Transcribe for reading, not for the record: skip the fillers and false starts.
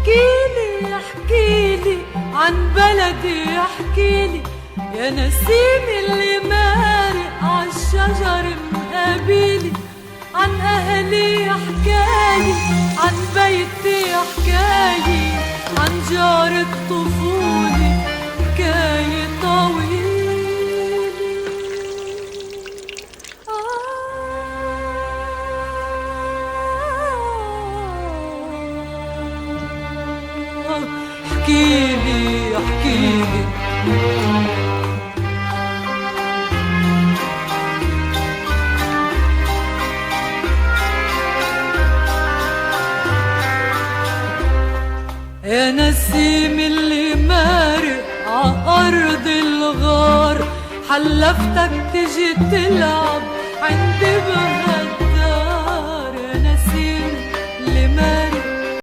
احكيلي احكيلي عن بلدي، احكيلي يا نسيم اللي مارق عالشجر مقابلي، عن أهلي حكاية، عن بيتي حكاية، عن جار الطفولة حكاية طويلة. احكيلي احكيلي يا نسيم اللي مارق عأرض الغار، حلفتك تجي تلعب عندي بهار.